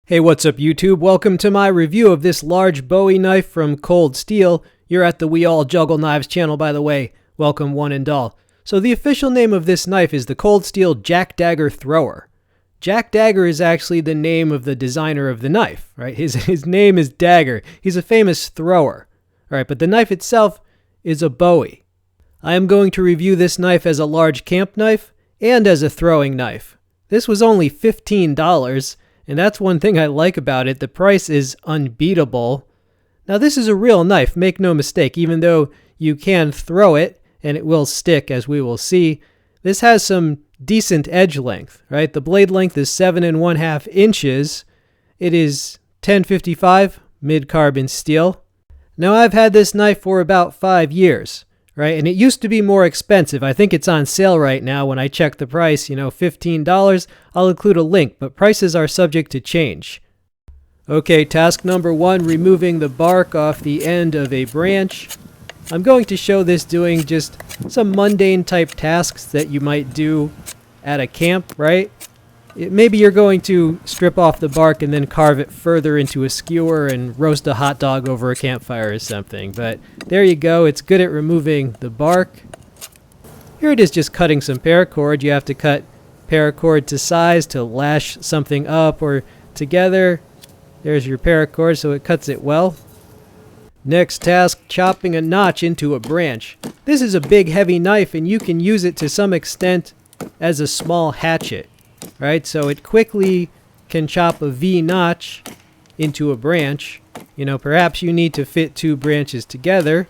Hey, what's up YouTube? Welcome to my review of this large Bowie knife from Cold Steel. You're at the We All Juggle Knives channel, by the way. Welcome one and all. So the official name of this knife is the Cold Steel Jack Dagger Thrower. Jack Dagger is actually the name of the designer of the knife, right? His name is Dagger. He's a famous thrower, all right? But the knife itself is a Bowie. I am going to review this knife as a large camp knife and as a throwing knife. This was only $15. And that's one thing I like about it. The price is unbeatable. Now this is a real knife, make no mistake, even though you can throw it and it will stick, as we will see. This has some decent edge length, right? The blade length is 7 1/2 inches. It is 1055 mid-carbon steel. Now I've had this knife for about 5 years, right? And it used to be more expensive. I think it's on sale right now. When I check the price, $15. I'll include a link, but prices are subject to change. Okay, task number 1, removing the bark off the end of a branch. I'm going to show this doing just some mundane type tasks that you might do at a camp, right? Maybe you're going to strip off the bark and then carve it further into a skewer and roast a hot dog over a campfire or something. But there you go. It's good at removing the bark. Here it is just cutting some paracord. You have to cut paracord to size to lash something up or together. There's your paracord, so it cuts it well. Next task, chopping a notch into a branch. This is a big heavy knife and you can use it to some extent as a small hatchet. Right, so it quickly can chop a V notch into a branch. Perhaps you need to fit 2 branches together.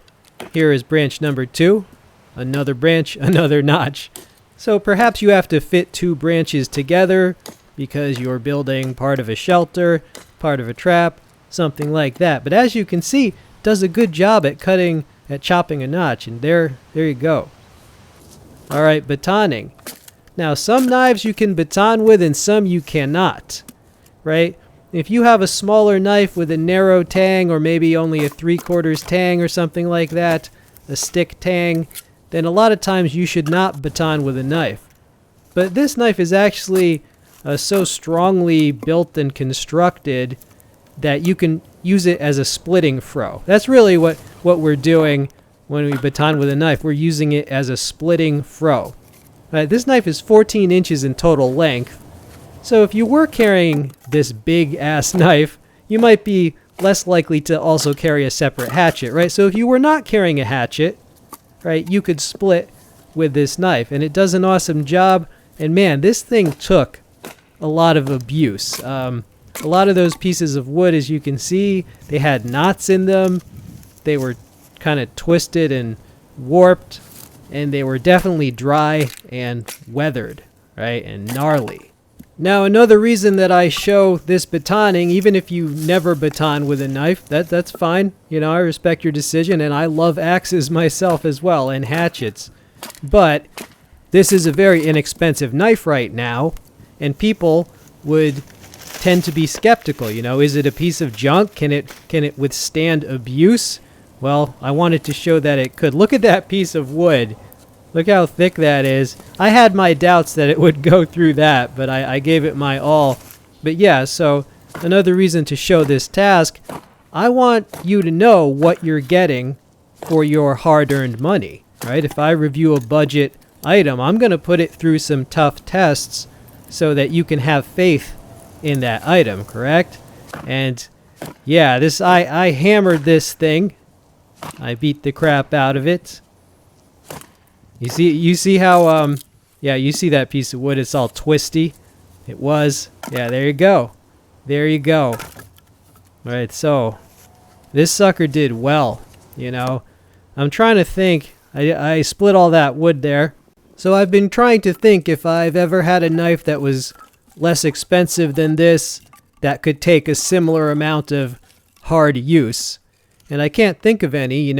Here is branch number 2. Another branch, another notch. So perhaps you have to fit 2 branches together because you're building part of a shelter, part of a trap, something like that. But as you can see, it does a good job at chopping a notch. And there you go. All right, batoning. Now, some knives you can baton with and some you cannot, right? If you have a smaller knife with a narrow tang or maybe only a 3/4 tang or something like that, a stick tang, then a lot of times you should not baton with a knife. But this knife is actually so strongly built and constructed that you can use it as a splitting froe. That's really what we're doing when we baton with a knife. We're using it as a splitting froe. This knife is 14 inches in total length, so if you were carrying this big-ass knife, you might be less likely to also carry a separate hatchet, right? So if you were not carrying a hatchet, right, you could split with this knife, and it does an awesome job. And man, this thing took a lot of abuse. A lot of those pieces of wood, as you can see, they had knots in them. They were kind of twisted and warped. And they were definitely dry and weathered, right, and gnarly. Now, another reason that I show this batoning, even if you never baton with a knife, that's fine. I respect your decision, and I love axes myself as well, and hatchets. But this is a very inexpensive knife right now, and people would tend to be skeptical. Is it a piece of junk? Can it withstand abuse? Well, I wanted to show that it could. Look at that piece of wood. Look how thick that is. I had my doubts that it would go through that, but I gave it my all. But yeah, so another reason to show this task, I want you to know what you're getting for your hard-earned money, right? If I review a budget item, I'm going to put it through some tough tests so that you can have faith in that item, correct? And yeah, I hammered this thing. I beat the crap out of it. You see how you see that piece of wood, it's all twisty. It was. Yeah, there you go. There you go. All right, so this sucker did well, I'm trying to think. I split all that wood there. So I've been trying to think if I've ever had a knife that was less expensive than this that could take a similar amount of hard use. And I can't think of any.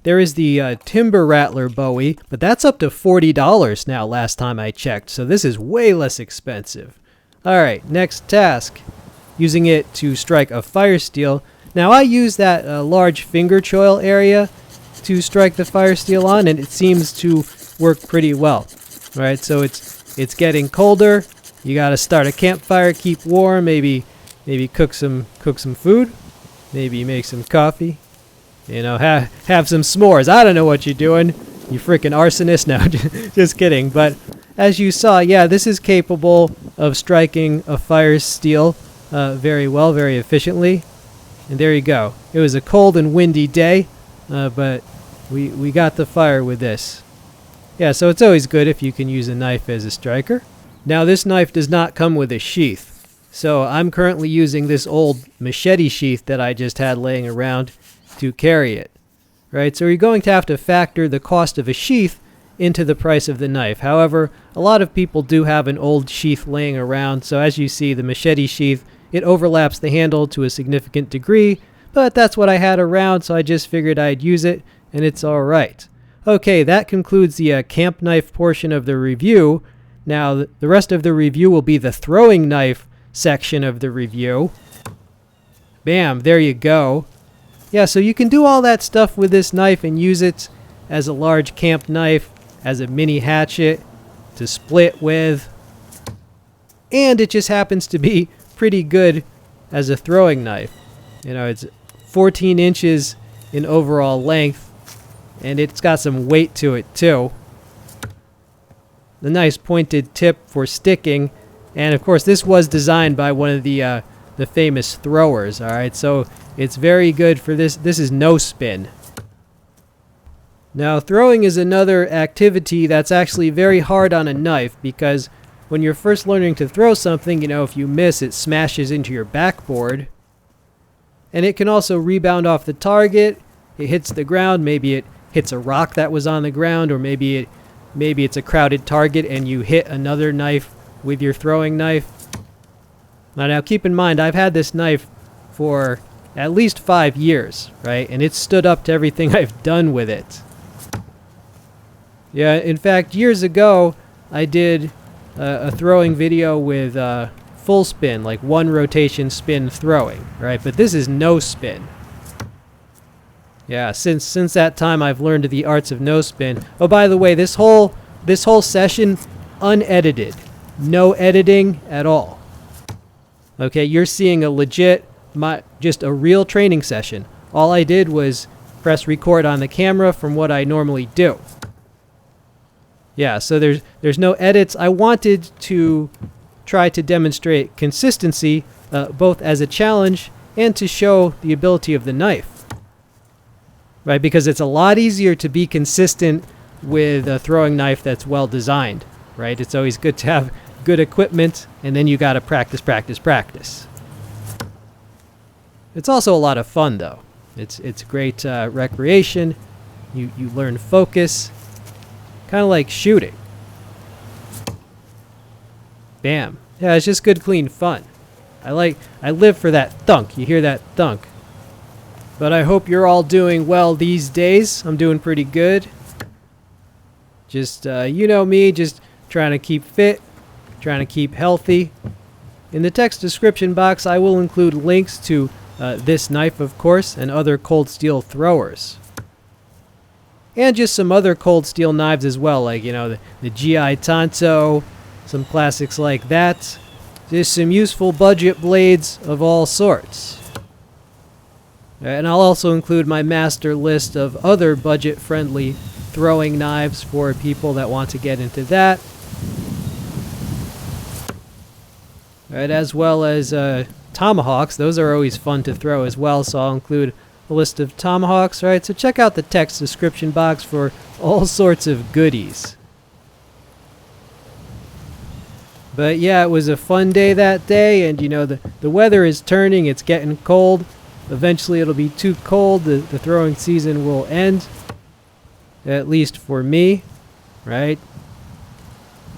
There is the Timber Rattler Bowie, but that's up to $40 now last time I checked. So this is way less expensive. All right, next task. Using it to strike a fire steel. Now I use that large finger choil area to strike the fire steel on, and it seems to work pretty well. All right, so it's getting colder. You got to start a campfire, keep warm, maybe maybe cook some food, maybe make some coffee, you know, have some s'mores. I don't know what you're doing, you freaking arsonist. No, just kidding. But as you saw, yeah, this is capable of striking a fire steel very well, very efficiently. And there you go. It was a cold and windy day, but we got the fire with this. Yeah, so it's always good if you can use a knife as a striker. Now this knife does not come with a sheath, so I'm currently using this old machete sheath that I just had laying around to carry it. Right, so you're going to have to factor the cost of a sheath into the price of the knife. However, a lot of people do have an old sheath laying around, so as you see, the machete sheath, it overlaps the handle to a significant degree, but that's what I had around, so I just figured I'd use it, and it's alright. Okay, that concludes the camp knife portion of the review. Now, the rest of the review will be the throwing knife section of the review. Bam, there you go. Yeah, so you can do all that stuff with this knife and use it as a large camp knife, as a mini hatchet, to split with. And it just happens to be pretty good as a throwing knife. You know, it's 14 inches in overall length, and it's got some weight to it too. The nice pointed tip for sticking, and of course this was designed by one of the famous throwers. All right, so it's very good for this. This is no spin. Now, throwing is another activity that's actually very hard on a knife, because when you're first learning to throw something, you know, if you miss, it smashes into your backboard. And it can also rebound off the target. It hits the ground. Maybe it hits a rock that was on the ground, or maybe it's a crowded target and you hit another knife with your throwing knife. Now keep in mind, I've had this knife for at least 5 years, right? And it's stood up to everything I've done with it. Yeah, in fact, years ago, I did a throwing video with full spin, like one rotation spin throwing, right? But this is no spin. Yeah, since that time, I've learned the arts of no spin. Oh, by the way, this whole session, unedited. No editing at all. Okay, you're seeing a legit, just a real training session. All I did was press record on the camera from what I normally do. Yeah, so there's no edits. I wanted to try to demonstrate consistency, both as a challenge and to show the ability of the knife. Right, because it's a lot easier to be consistent with a throwing knife that's well designed. Right, it's always good to have good equipment, and then you gotta practice. It's also a lot of fun, though. It's great recreation. You learn focus, kind of like shooting. Bam. Yeah, it's just good, clean fun. I live for that thunk. You hear that thunk? But I hope you're all doing well these days. I'm doing pretty good. Just you know me, just trying to keep fit, trying to keep healthy. In the text description box, I will include links to this knife, of course, and other cold steel throwers. And just some other cold steel knives as well, like, you know, the GI Tanto, some classics like that. Just some useful budget blades of all sorts. And I'll also include my master list of other budget-friendly throwing knives for people that want to get into that. Right, as well as tomahawks. Those are always fun to throw as well, so I'll include a list of tomahawks. Right, so check out the text description box for all sorts of goodies. But yeah, it was a fun day that day, and you know, the weather is turning, it's getting cold. Eventually it'll be too cold, the throwing season will end. At least for me, right?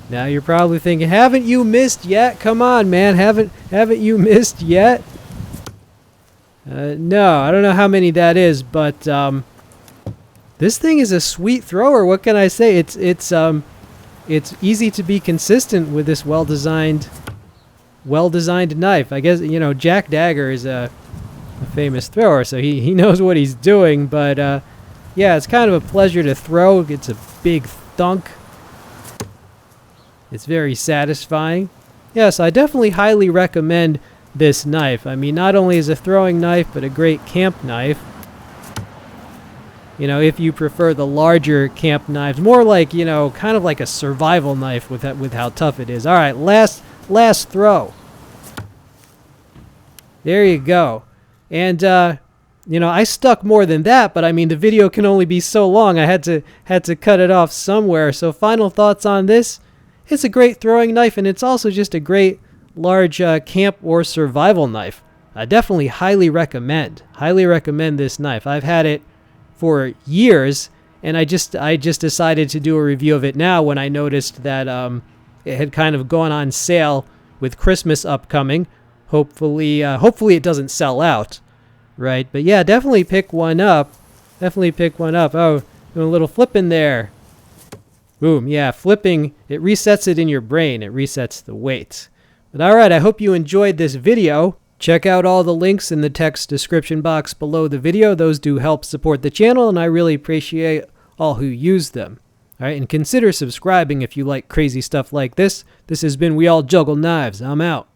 Now you're probably thinking, haven't you missed yet? Come on, man, haven't you missed yet? No, I don't know how many that is, but this thing is a sweet thrower. What can I say? It's easy to be consistent with this well-designed knife. I guess, you know, Jack Dagger is a famous thrower, so he knows what he's doing. But yeah, it's kind of a pleasure to throw. It's a big thunk. It's very satisfying. Yes, I definitely highly recommend this knife. I mean, not only is a throwing knife, but a great camp knife. You know, if you prefer the larger camp knives, more like, you know, kind of like a survival knife with how tough it is. All right, last throw. There you go. And you know, I stuck more than that, but I mean, the video can only be so long. I had to cut it off somewhere. So final thoughts on this. It's a great throwing knife, and it's also just a great large camp or survival knife. I definitely highly recommend this knife. I've had it for years, and I just decided to do a review of it now when I noticed that it had kind of gone on sale with Christmas upcoming. Hopefully it doesn't sell out, right? But yeah, definitely pick one up. Oh, doing a little flipping there. Boom, yeah, flipping, it resets it in your brain. It resets the weight. But all right, I hope you enjoyed this video. Check out all the links in the text description box below the video. Those do help support the channel, and I really appreciate all who use them. All right, and consider subscribing if you like crazy stuff like this. This has been We All Juggle Knives. I'm out.